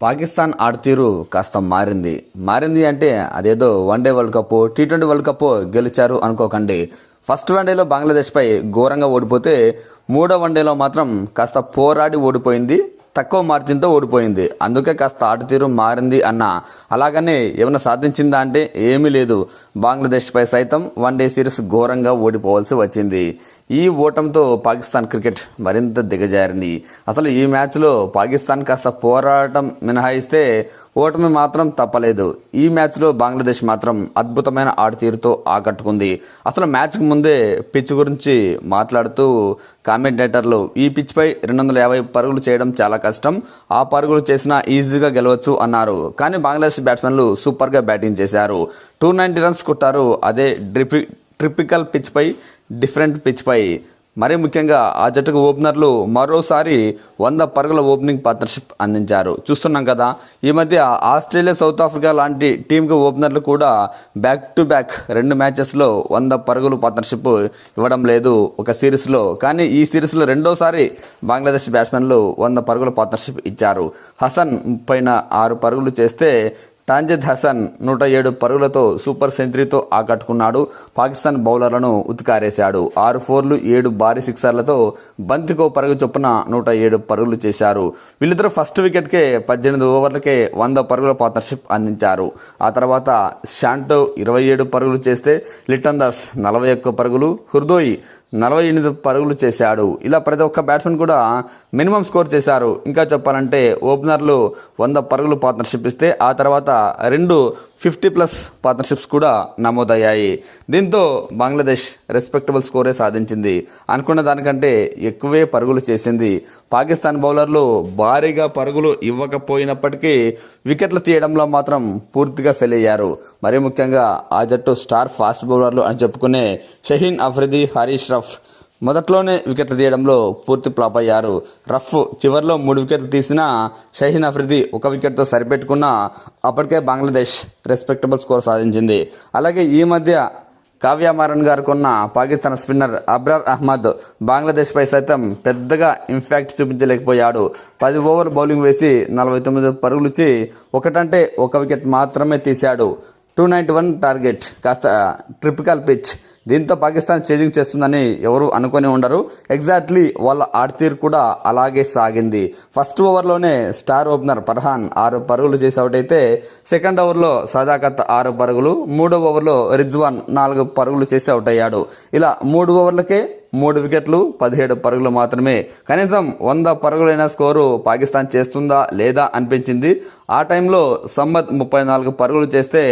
పాకిస్తాన్ ఆడతీరు కాస్త మారింది అంటే అదేదో one day world cup T20 world cup గెలిచారు అనుకోకండి. ఫస్ట్ వన్డేలో బంగ్లాదేశ్పై ఘోరంగా ఓడిపోతే మూడో వన్డేలో మాత్రం కాస్త పోరాడి ఓడిపోయింది, తక్కువ మార్జిన్తో ఓడిపోయింది. అందుకే కాస్త ఆటతీరు మారింది అన్న. అలాగనే ఏమైనా సాధించిందా అంటే ఏమీ లేదు. బంగ్లాదేశ్పై సైతం వన్డే సిరీస్ ఘోరంగా ఓడిపోవాల్సి వచ్చింది. ఈ ఓటంతో పాకిస్తాన్ క్రికెట్ మరింత దిగజారింది. అసలు ఈ మ్యాచ్లో పాకిస్తాన్ కాస్త పోరాటం మినహాయిస్తే ఓటమి మాత్రం తప్పలేదు. ఈ మ్యాచ్లో బంగ్లాదేశ్ మాత్రం అద్భుతమైన ఆటతీరుతో ఆకట్టుకుంది. అసలు మ్యాచ్కి ముందే పిచ్ గురించి మాట్లాడుతూ కామెంటేటర్లు ఈ పిచ్పై 250 పరుగులు చేయడం చాలా కష్టం, ఆ పరుగులు చేసినా ఈజీగా గెలవచ్చు అన్నారు. కానీ బంగ్లాదేశ్ బ్యాట్స్మెన్లు సూపర్గా బ్యాటింగ్ చేశారు. 290 రన్స్ కొట్టారు. అదే ట్రిపికల్ పిచ్పై, డిఫరెంట్ పిచ్పై. మరీ ముఖ్యంగా ఆ జట్టుకు ఓపెనర్లు మరోసారి 100 పరుగుల ఓపెనింగ్ పార్ట్నర్షిప్ అందించారు. చూస్తున్నాం కదా, ఈ మధ్య ఆస్ట్రేలియా, సౌత్ ఆఫ్రికా లాంటి టీంకి ఓపెనర్లు కూడా బ్యాక్ టు బ్యాక్ 2 మ్యాచెస్లో 100 పరుగులు పార్ట్నర్షిప్ ఇవ్వడం లేదు ఒక సిరీస్లో. కానీ ఈ సిరీస్లో రెండోసారి బంగ్లాదేశ్ బ్యాట్స్మెన్లు 100 పరుగుల పార్ట్నర్షిప్ ఇచ్చారు. హసన్ 36 పరుగులు చేస్తే తాంజిద్ హసన్ 107 పరుగులతో సూపర్ సెంచరీతో ఆకట్టుకున్నాడు. పాకిస్తాన్ బౌలర్లను ఉతికారేశాడు. 6 ఫోర్లు 7 భారీ సిక్సర్లతో బంతికో పరుగు చొప్పున 107 పరుగులు చేశారు. వీళ్ళిద్దరూ ఫస్ట్ వికెట్కే 18 ఓవర్లకే 100 పరుగుల పార్ట్నర్షిప్ అందించారు. ఆ తర్వాత షాంటో 27 పరుగులు చేస్తే లిటన్ దాస్ 41 పరుగులు, హుర్దోయ్ 48 పరుగులు చేశాడు. ఇలా ప్రతి ఒక్క బ్యాట్స్మెన్ కూడా మినిమం స్కోర్ చేశారు. ఇంకా చెప్పాలంటే ఓపెనర్లు 100 పరుగులు పార్ట్నర్షిప్ ఇస్తే ఆ తర్వాత 2 50+ పార్ట్నర్షిప్స్ కూడా నమోదయ్యాయి. దీంతో బంగ్లాదేశ్ రెస్పెక్టబుల్ స్కోరే సాధించింది. అనుకున్న దానికంటే ఎక్కువే పరుగులు చేసింది. పాకిస్తాన్ బౌలర్లు భారీగా పరుగులు ఇవ్వకపోయినప్పటికీ వికెట్లు తీయడంలో మాత్రం పూర్తిగా ఫెయిల్ అయ్యారు. మరీ ముఖ్యంగా ఆ జట్టు స్టార్ ఫాస్ట్ బౌలర్లు అని చెప్పుకునే షహీన్ అఫ్రిది, హరీష్ రఫ్ మొదట్లోనే వికెట్లు తీయడంలో పూర్తి ఫ్లాప్ అయ్యారు. రఫ్ చివరిలో 3 వికెట్లు తీసినా షహీన్ అఫ్రిది 1 వికెట్తో సరిపెట్టుకున్నా అప్పటికే బంగ్లాదేశ్ రెస్పెక్టబుల్ స్కోర్ సాధించింది. అలాగే ఈ మధ్య కావ్య మారన్ గారు కొన్న పాకిస్తాన్ స్పిన్నర్ అబ్రార్ అహ్మద్ బంగ్లాదేశ్పై సైతం పెద్దగా ఇంపాక్ట్ చూపించలేకపోయాడు. 10 ఓవర్లు బౌలింగ్ వేసి 49 పరుగులిచ్చి 1 వికెట్ మాత్రమే తీశాడు. 291 టార్గెట్, కాస్త ట్రిపికల్ పిచ్. దీంతో పాకిస్తాన్ చేజింగ్ చేస్తుందని ఎవరు అనుకొని ఉండరు. ఎగ్జాక్ట్లీ వాళ్ళ ఆటతీరు కూడా అలాగే సాగింది. ఫస్ట్ ఓవర్లోనే స్టార్ ఓపెనర్ ఫర్హాన్ 6 పరుగులు చేసి అవుట్ అయితే, సెకండ్ ఓవర్లో సదాకత్ 6 పరుగులు, 3వ ఓవర్లో రిజ్వాన్ 4 పరుగులు చేసి అవుట్ అయ్యాడు. ఇలా 3 ఓవర్లకే 3 వికెట్లు, 17 పరుగులు మాత్రమే. కనీసం 100 పరుగులైన స్కోరు పాకిస్తాన్ చేస్తుందా లేదా అనిపించింది. ఆ టైంలో సమ్మద్ 34 పరుగులు చేస్తే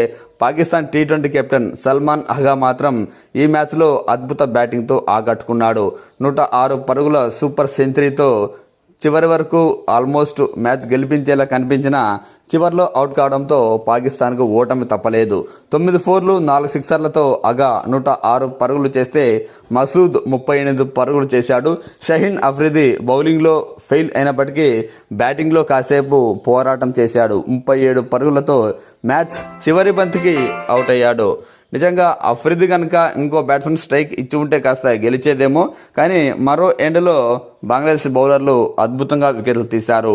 పాకిస్తాన్ T20 కెప్టెన్ సల్మాన్ అహ్గా మాత్రం ఈ మ్యాచ్లో అద్భుత బ్యాటింగ్తో ఆకట్టుకున్నాడు. 106 పరుగుల సూపర్ సెంచరీతో చివరి వరకు ఆల్మోస్ట్ మ్యాచ్ గెలిపించేలా కనిపించినా చివర్లో అవుట్ కావడంతో పాకిస్తాన్కు ఓటమి తప్పలేదు. 9 ఫోర్లు 4 సిక్సర్లతో అగా 106 పరుగులు చేస్తే మసూద్ 38 పరుగులు చేశాడు. షహీన్ అఫ్రిది బౌలింగ్లో ఫెయిల్ అయినప్పటికీ బ్యాటింగ్లో కాసేపు పోరాటం చేశాడు. 37 పరుగులతో మ్యాచ్ చివరి బంతికి అవుట్ అయ్యాడు. నిజంగా అఫ్రిది కనుక ఇంకో బ్యాట్స్మెన్ స్ట్రైక్ ఇచ్చి ఉంటే కాస్త గెలిచేదేమో. కానీ మరో ఎండ్లో బంగ్లాదేశ్ బౌలర్లు అద్భుతంగా వికెట్లు తీశారు.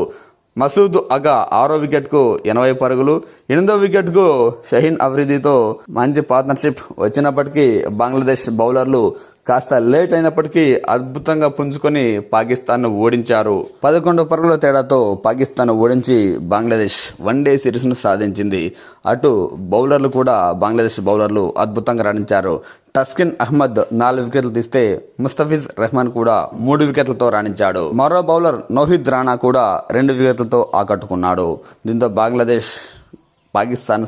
మసూద్ అగా 6వ వికెట్కు 80 పరుగులు, 8వ వికెట్కు షహీన్ అఫ్రిదితో మంచి పార్ట్నర్షిప్ వచ్చినప్పటికీ బంగ్లాదేశ్ బౌలర్లు కాస్త లేట్ అయినప్పటికీ అద్భుతంగా పుంజుకొని పాకిస్తాన్ను ఓడించారు. 11 పరుగుల తేడాతో పాకిస్తాన్ ఓడించి బంగ్లాదేశ్ వన్డే సిరీస్ను సాధించింది. అటు బౌలర్లు కూడా బంగ్లాదేశ్ బౌలర్లు అద్భుతంగా రాణించారు. తస్కిన్ అహ్మద్ 4 వికెట్లు తీస్తే ముస్తఫిజ్ రెహమాన్ కూడా 3 వికెట్లతో రాణించాడు. మరో బౌలర్ నోహిద్ రాణా కూడా 2 వికెట్లతో ఆకట్టుకున్నాడు. దీంతో బంగ్లాదేశ్ పాకిస్తాన్